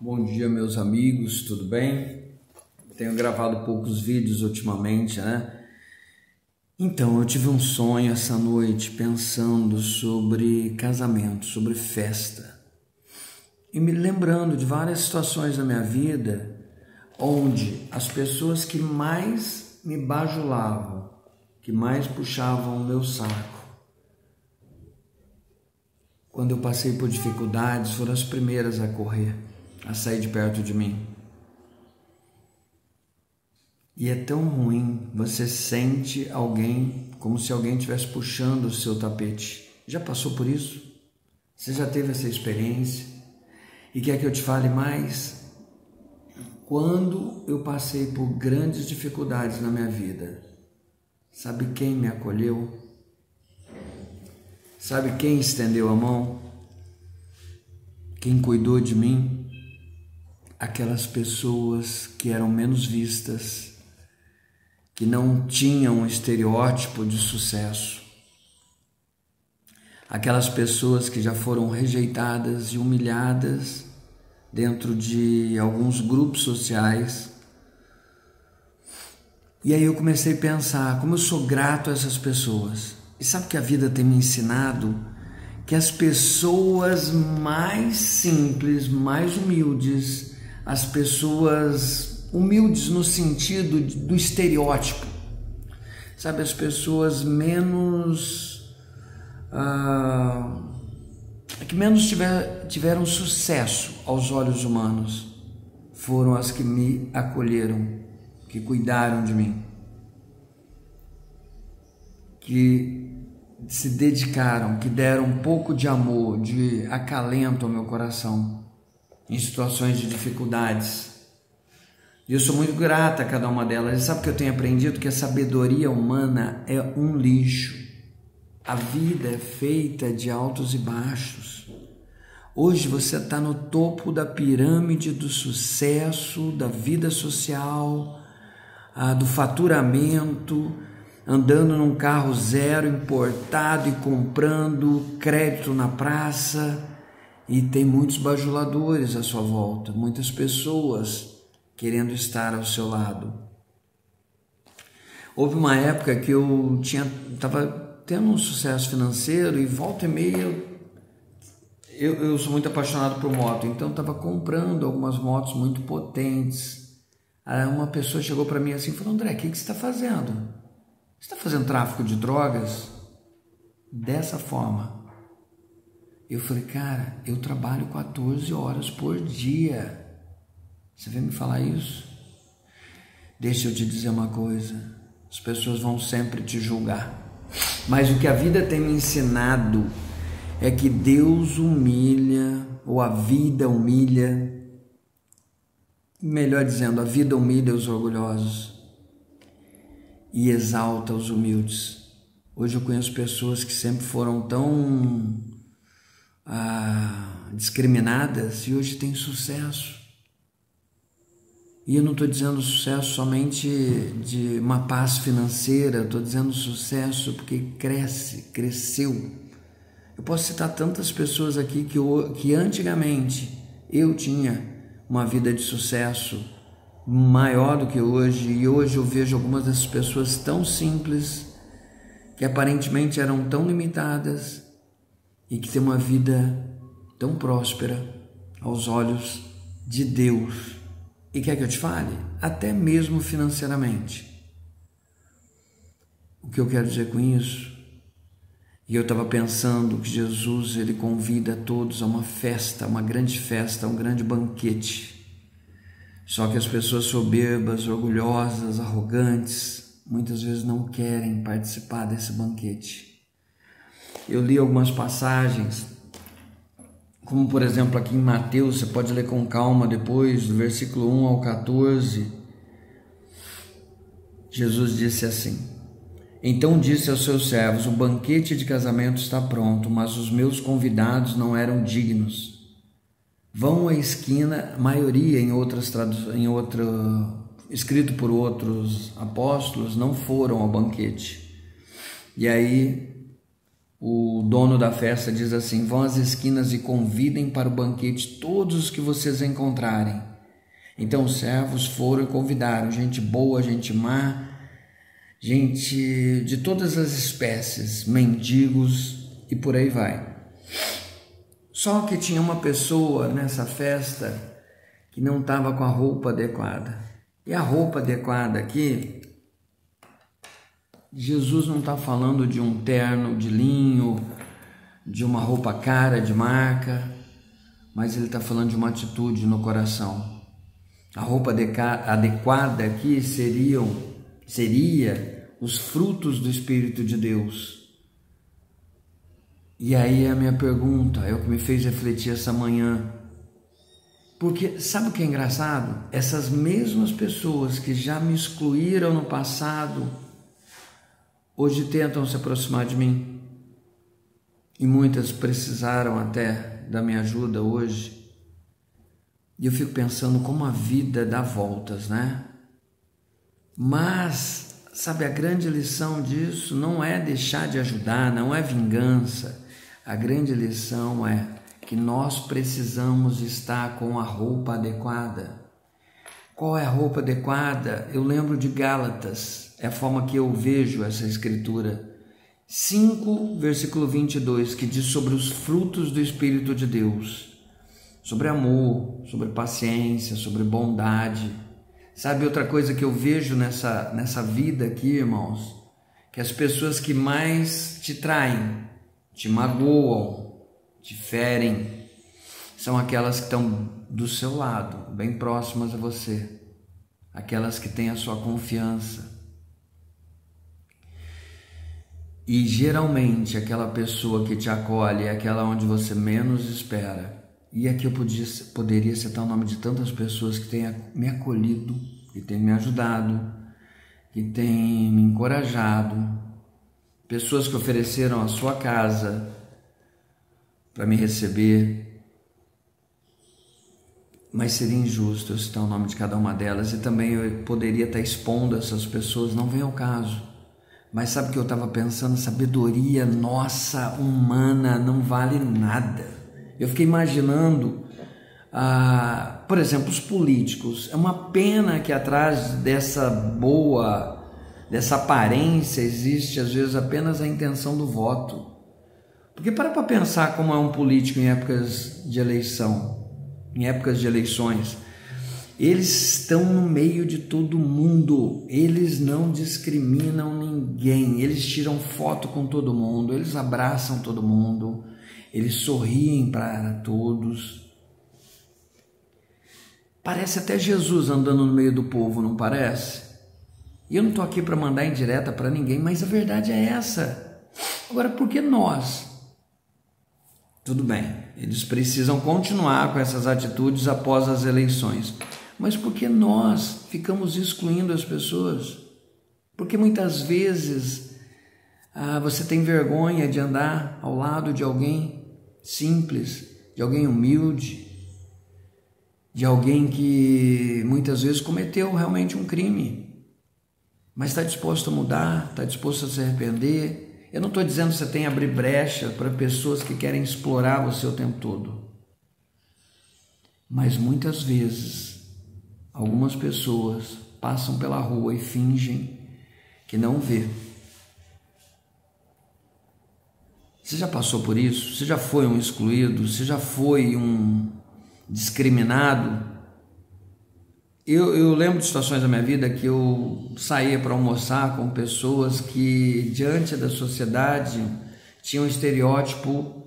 Bom dia, meus amigos, tudo bem? Tenho gravado poucos vídeos ultimamente, né? Então, eu tive um sonho essa noite pensando sobre casamento, sobre festa. E me lembrando de várias situações na minha vida onde as pessoas que mais me bajulavam, que mais puxavam o meu saco, quando eu passei por dificuldades, foram as primeiras a correr, a sair de perto de mim. E é tão ruim, você sente alguém como se alguém estivesse puxando o seu tapete. Já passou por isso? Você já teve essa experiência? E quer que eu te fale mais? Quando eu passei por grandes dificuldades na minha vida, sabe quem me acolheu? Sabe quem estendeu a mão? Quem cuidou de mim? Aquelas pessoas que eram menos vistas, que não tinham um estereótipo de sucesso. Aquelas pessoas que já foram rejeitadas e humilhadas dentro de alguns grupos sociais. E aí eu comecei a pensar, como eu sou grato a essas pessoas. E sabe que a vida tem me ensinado? Que as pessoas mais simples, mais humildes, as pessoas humildes no sentido do estereótipo, sabe, as pessoas menos que menos tiveram sucesso aos olhos humanos, foram as que me acolheram, que cuidaram de mim, que se dedicaram, que deram um pouco de amor, de acalento ao meu coração em situações de dificuldades. E eu sou muito grata a cada uma delas. E sabe o que eu tenho aprendido? Que a sabedoria humana é um lixo. A vida é feita de altos e baixos. Hoje você está no topo da pirâmide do sucesso, da vida social, do faturamento, andando num carro zero importado e comprando crédito na praça. E tem muitos bajuladores à sua volta, muitas pessoas querendo estar ao seu lado. Houve uma época que eu estava tendo um sucesso financeiro e volta e meia eu sou muito apaixonado por moto, então estava comprando algumas motos muito potentes. Aí uma pessoa chegou para mim assim e falou: André, o que você está fazendo? Você está fazendo tráfico de drogas? Dessa forma. Eu falei: cara, eu trabalho 14 horas por dia. Você vem me falar isso? Deixa eu te dizer uma coisa. As pessoas vão sempre te julgar. Mas o que a vida tem me ensinado é que Deus humilha, ou a vida humilha, melhor dizendo, a vida humilha os orgulhosos e exalta os humildes. Hoje eu conheço pessoas que sempre foram tão discriminadas e hoje têm sucesso. E eu não estou dizendo sucesso somente de uma paz financeira, estou dizendo sucesso porque cresceu. Eu posso citar tantas pessoas aqui que antigamente eu tinha uma vida de sucesso maior do que hoje, e hoje eu vejo algumas dessas pessoas tão simples, que aparentemente eram tão limitadas, e que tem uma vida tão próspera aos olhos de Deus. E quer que eu te fale? Até mesmo financeiramente. O que eu quero dizer com isso? E eu estava pensando que Jesus, ele convida todos a uma festa, uma grande festa, um grande banquete. Só que as pessoas soberbas, orgulhosas, arrogantes, muitas vezes não querem participar desse banquete. Eu li algumas passagens, como por exemplo aqui em Mateus, você pode ler com calma depois, do versículo 1 ao 14, Jesus disse assim: Então disse aos seus servos, o banquete de casamento está pronto, mas os meus convidados não eram dignos. Vão à esquina, a maioria escrito por outros apóstolos, não foram ao banquete. E aí o dono da festa diz assim: vão às esquinas e convidem para o banquete todos os que vocês encontrarem. Então os servos foram e convidaram gente boa, gente má, gente de todas as espécies, mendigos e por aí vai. Só que tinha uma pessoa nessa festa que não estava com a roupa adequada. E a roupa adequada aqui, Jesus não está falando de um terno de linho, de uma roupa cara, de marca, mas ele está falando de uma atitude no coração. A roupa adequada aqui seria os frutos do Espírito de Deus. E aí a minha pergunta, é o que me fez refletir essa manhã. Porque sabe o que é engraçado? Essas mesmas pessoas que já me excluíram no passado, hoje tentam se aproximar de mim. E muitas precisaram até da minha ajuda hoje. E eu fico pensando como a vida dá voltas, né? Mas, sabe, a grande lição disso não é deixar de ajudar, não é vingança. A grande lição é que nós precisamos estar com a roupa adequada. Qual é a roupa adequada? Eu lembro de Gálatas, é a forma que eu vejo essa escritura. 5, versículo 22, que diz sobre os frutos do Espírito de Deus. Sobre amor, sobre paciência, sobre bondade. Sabe outra coisa que eu vejo nessa vida aqui, irmãos? Que as pessoas que mais te traem, te magoam, te ferem, são aquelas que estão do seu lado, bem próximas a você. Aquelas que têm a sua confiança. E geralmente aquela pessoa que te acolhe é aquela onde você menos espera. E aqui eu poderia citar o nome de tantas pessoas que têm me acolhido, que têm me ajudado, que têm me encorajado, pessoas que ofereceram a sua casa para me receber, mas seria injusto eu citar o nome de cada uma delas, e também eu poderia estar expondo essas pessoas, não vem ao caso. Mas sabe o que eu estava pensando? Sabedoria nossa, humana, não vale nada. Eu fiquei imaginando, por exemplo, os políticos. É uma pena que atrás dessa aparência existe às vezes apenas a intenção do voto. Porque para pensar como é um político em épocas de eleição, em épocas de eleições. Eles estão no meio de todo mundo, eles não discriminam ninguém, eles tiram foto com todo mundo, eles abraçam todo mundo, eles sorriem para todos. Parece até Jesus andando no meio do povo, não parece? E eu não estou aqui para mandar indireta para ninguém, mas a verdade é essa. Agora, por que nós? Tudo bem, eles precisam continuar com essas atitudes após as eleições. Mas por que nós ficamos excluindo as pessoas? Porque muitas vezes você tem vergonha de andar ao lado de alguém simples, de alguém humilde, de alguém que muitas vezes cometeu realmente um crime, mas está disposto a mudar, está disposto a se arrepender. Eu não estou dizendo que você tem que abrir brecha para pessoas que querem explorar você o tempo todo, mas muitas vezes algumas pessoas passam pela rua e fingem que não vê. Você já passou por isso? Você já foi um excluído? Você já foi um discriminado? Eu lembro de situações da minha vida que eu saía para almoçar com pessoas que, diante da sociedade, tinham um estereótipo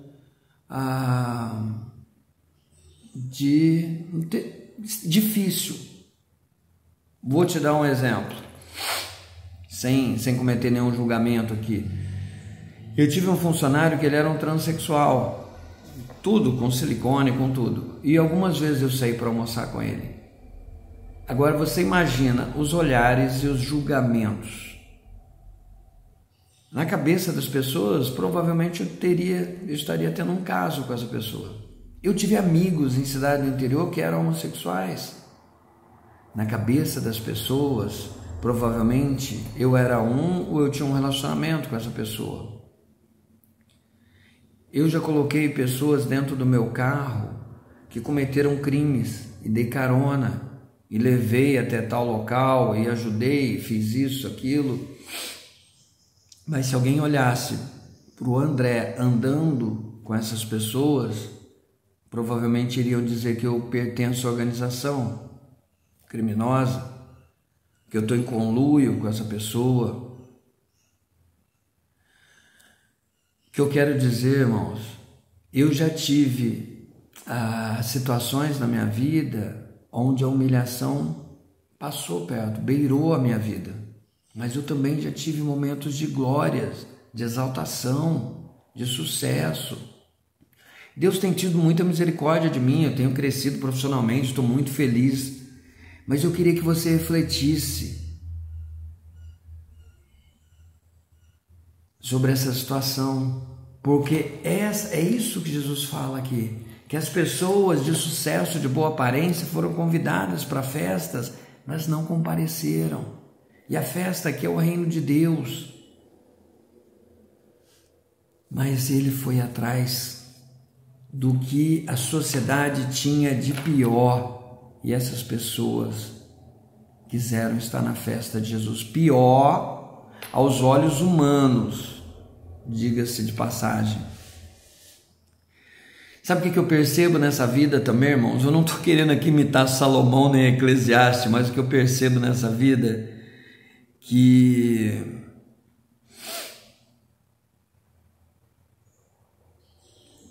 difícil. Vou te dar um exemplo, sem cometer nenhum julgamento aqui. Eu tive um funcionário que ele era um transexual, tudo com silicone, com tudo. E algumas vezes eu saí para almoçar com ele. Agora você imagina os olhares e os julgamentos. Na cabeça das pessoas, provavelmente eu estaria tendo um caso com essa pessoa. Eu tive amigos em cidade do interior que eram homossexuais. Na cabeça das pessoas, provavelmente eu era ou eu tinha um relacionamento com essa pessoa. Eu já coloquei pessoas dentro do meu carro que cometeram crimes e dei carona e levei até tal local e ajudei, fiz isso, aquilo. Mas se alguém olhasse para o André andando com essas pessoas, provavelmente iriam dizer que eu pertenço à organização criminosa, que eu estou em conluio com essa pessoa. O que eu quero dizer, irmãos, eu já tive situações na minha vida onde a humilhação passou perto, beirou a minha vida, mas eu também já tive momentos de glórias, de exaltação, de sucesso. Deus tem tido muita misericórdia de mim, eu tenho crescido profissionalmente, estou muito feliz, mas eu queria que você refletisse sobre essa situação, porque é isso que Jesus fala aqui, que as pessoas de sucesso, de boa aparência, foram convidadas para festas, mas não compareceram. E a festa aqui é o reino de Deus. Mas ele foi atrás do que a sociedade tinha de pior, e essas pessoas quiseram estar na festa de Jesus. Pior aos olhos humanos, diga-se de passagem. Sabe o que eu percebo nessa vida também, irmãos? Eu não estou querendo aqui imitar Salomão nem Eclesiastes, mas o que eu percebo nessa vida que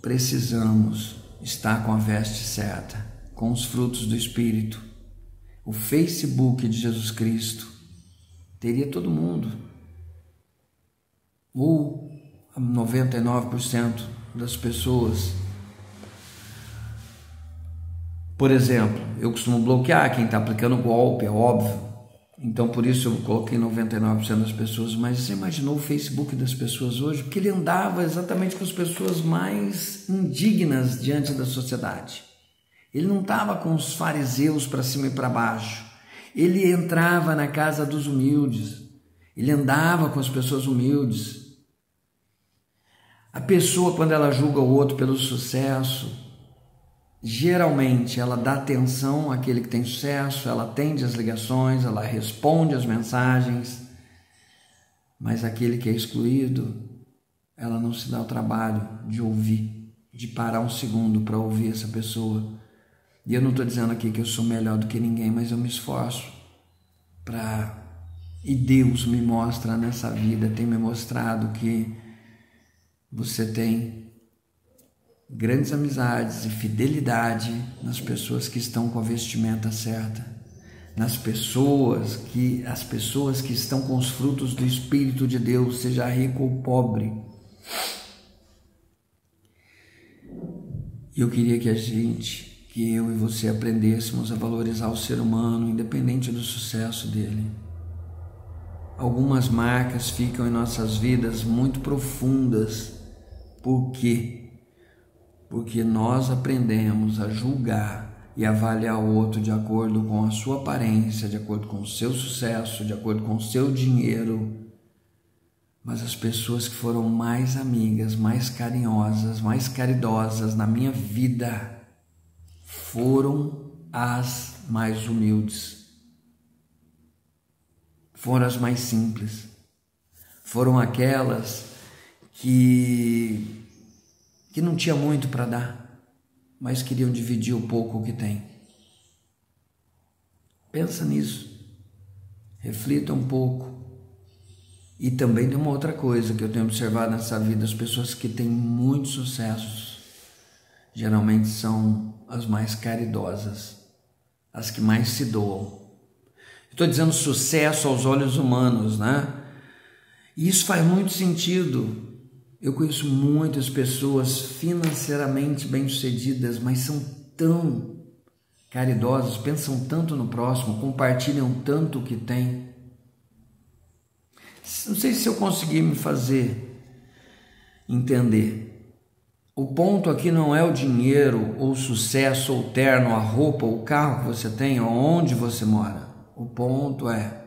precisamos estar com a veste certa, com os frutos do Espírito. O Facebook de Jesus Cristo teria todo mundo, ou 99% das pessoas. Por exemplo, eu costumo bloquear quem está aplicando golpe, é óbvio. Então, por isso eu coloquei 99% das pessoas. Mas você imaginou o Facebook das pessoas hoje? Porque ele andava exatamente com as pessoas mais indignas diante da sociedade. Ele não estava com os fariseus para cima e para baixo. Ele entrava na casa dos humildes. Ele andava com as pessoas humildes. A pessoa, quando ela julga o outro pelo sucesso, geralmente ela dá atenção àquele que tem sucesso, ela atende as ligações, ela responde as mensagens, mas aquele que é excluído, ela não se dá o trabalho de ouvir, de parar um segundo para ouvir essa pessoa. E eu não estou dizendo aqui que eu sou melhor do que ninguém, mas eu me esforço e Deus me mostra nessa vida, tem me mostrado que você tem grandes amizades e fidelidade nas pessoas que estão com a vestimenta certa, as pessoas que estão com os frutos do Espírito de Deus, seja rico ou pobre. Eu queria que eu e você aprendêssemos a valorizar o ser humano, independente do sucesso dele. Algumas marcas ficam em nossas vidas muito profundas. Por quê? Porque nós aprendemos a julgar e avaliar o outro de acordo com a sua aparência, de acordo com o seu sucesso, de acordo com o seu dinheiro. Mas as pessoas que foram mais amigas, mais carinhosas, mais caridosas na minha vida foram as mais humildes, foram as mais simples, foram aquelas que não tinha muito para dar, mas queriam dividir o pouco que tem. Pensa nisso, reflita um pouco. E também tem uma outra coisa que eu tenho observado nessa vida: as pessoas que têm muito sucesso geralmente são as mais caridosas, as que mais se doam. Estou dizendo sucesso aos olhos humanos, né? E isso faz muito sentido. Eu conheço muitas pessoas financeiramente bem-sucedidas, mas são tão caridosas, pensam tanto no próximo, compartilham tanto o que têm. Não sei se eu consegui me fazer entender. O ponto aqui não é o dinheiro, ou o sucesso, ou o terno, a roupa, o carro que você tem, ou onde você mora. O ponto é,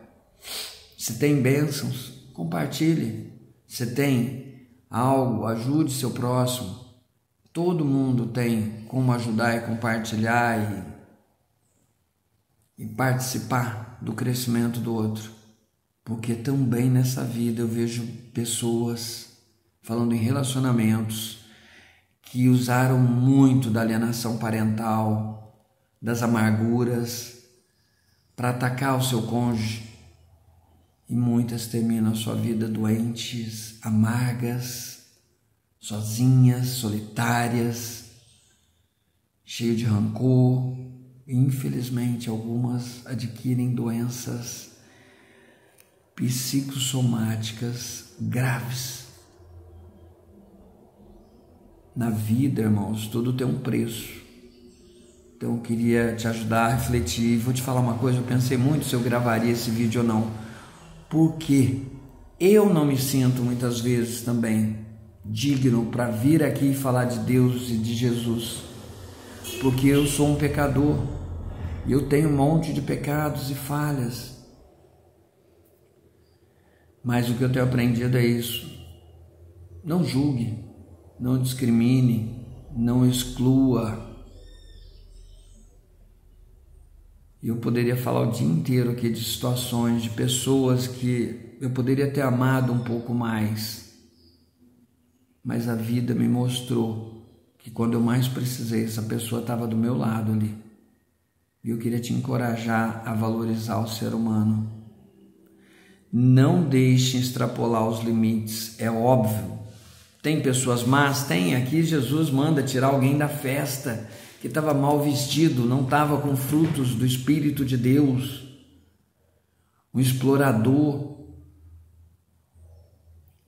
se tem bênçãos, compartilhe. Se tem algo, ajude seu próximo. Todo mundo tem como ajudar e compartilhar e participar do crescimento do outro. Porque também nessa vida eu vejo pessoas, falando em relacionamentos, que usaram muito da alienação parental, das amarguras, para atacar o seu cônjuge. E muitas terminam a sua vida doentes, amargas, sozinhas, solitárias, cheias de rancor. E, infelizmente, algumas adquirem doenças psicossomáticas graves. Na vida, irmãos, tudo tem um preço. Então eu queria te ajudar a refletir. Vou te falar uma coisa, eu pensei muito se eu gravaria esse vídeo ou não. Porque eu não me sinto muitas vezes também digno para vir aqui e falar de Deus e de Jesus. Porque eu sou um pecador. E eu tenho um monte de pecados e falhas. Mas o que eu tenho aprendido é isso. Não julgue, não discrimine, não exclua. Eu poderia falar o dia inteiro aqui de situações, de pessoas que eu poderia ter amado um pouco mais. Mas a vida me mostrou que quando eu mais precisei, essa pessoa estava do meu lado ali. E eu queria te encorajar a valorizar o ser humano. Não deixe extrapolar os limites, é óbvio. Tem pessoas más? Tem. Aqui Jesus manda tirar alguém da festa que estava mal vestido, não estava com frutos do Espírito de Deus. Um explorador.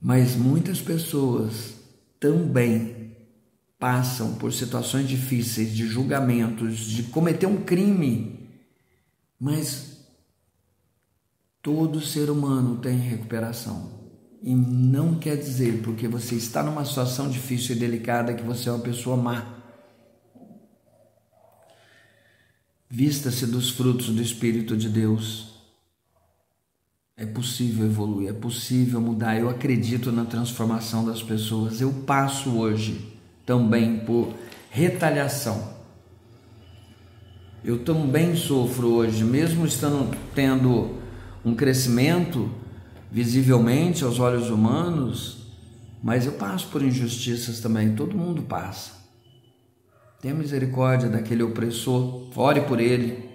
Mas muitas pessoas também passam por situações difíceis, de julgamentos, de cometer um crime. Mas todo ser humano tem recuperação. E não quer dizer, porque você está numa situação difícil e delicada, que você é uma pessoa má. Vista-se dos frutos do Espírito de Deus. É possível evoluir, é possível mudar. Eu acredito na transformação das pessoas. Eu passo hoje também por retaliação. Eu também sofro hoje, mesmo tendo um crescimento visivelmente aos olhos humanos, mas eu passo por injustiças também. Todo mundo passa. Tenha misericórdia daquele opressor, ore por ele.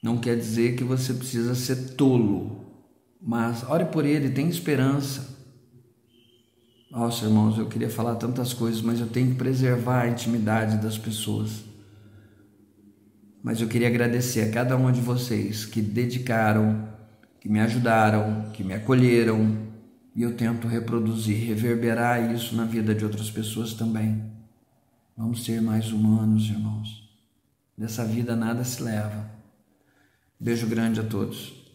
Não quer dizer que você precisa ser tolo, mas ore por ele, tenha esperança. Nossa, irmãos, eu queria falar tantas coisas, mas eu tenho que preservar a intimidade das pessoas. Mas eu queria agradecer a cada um de vocês que dedicaram, que me ajudaram, que me acolheram, e eu tento reproduzir, reverberar isso na vida de outras pessoas também. Vamos ser mais humanos, irmãos. Dessa vida nada se leva. Beijo grande a todos.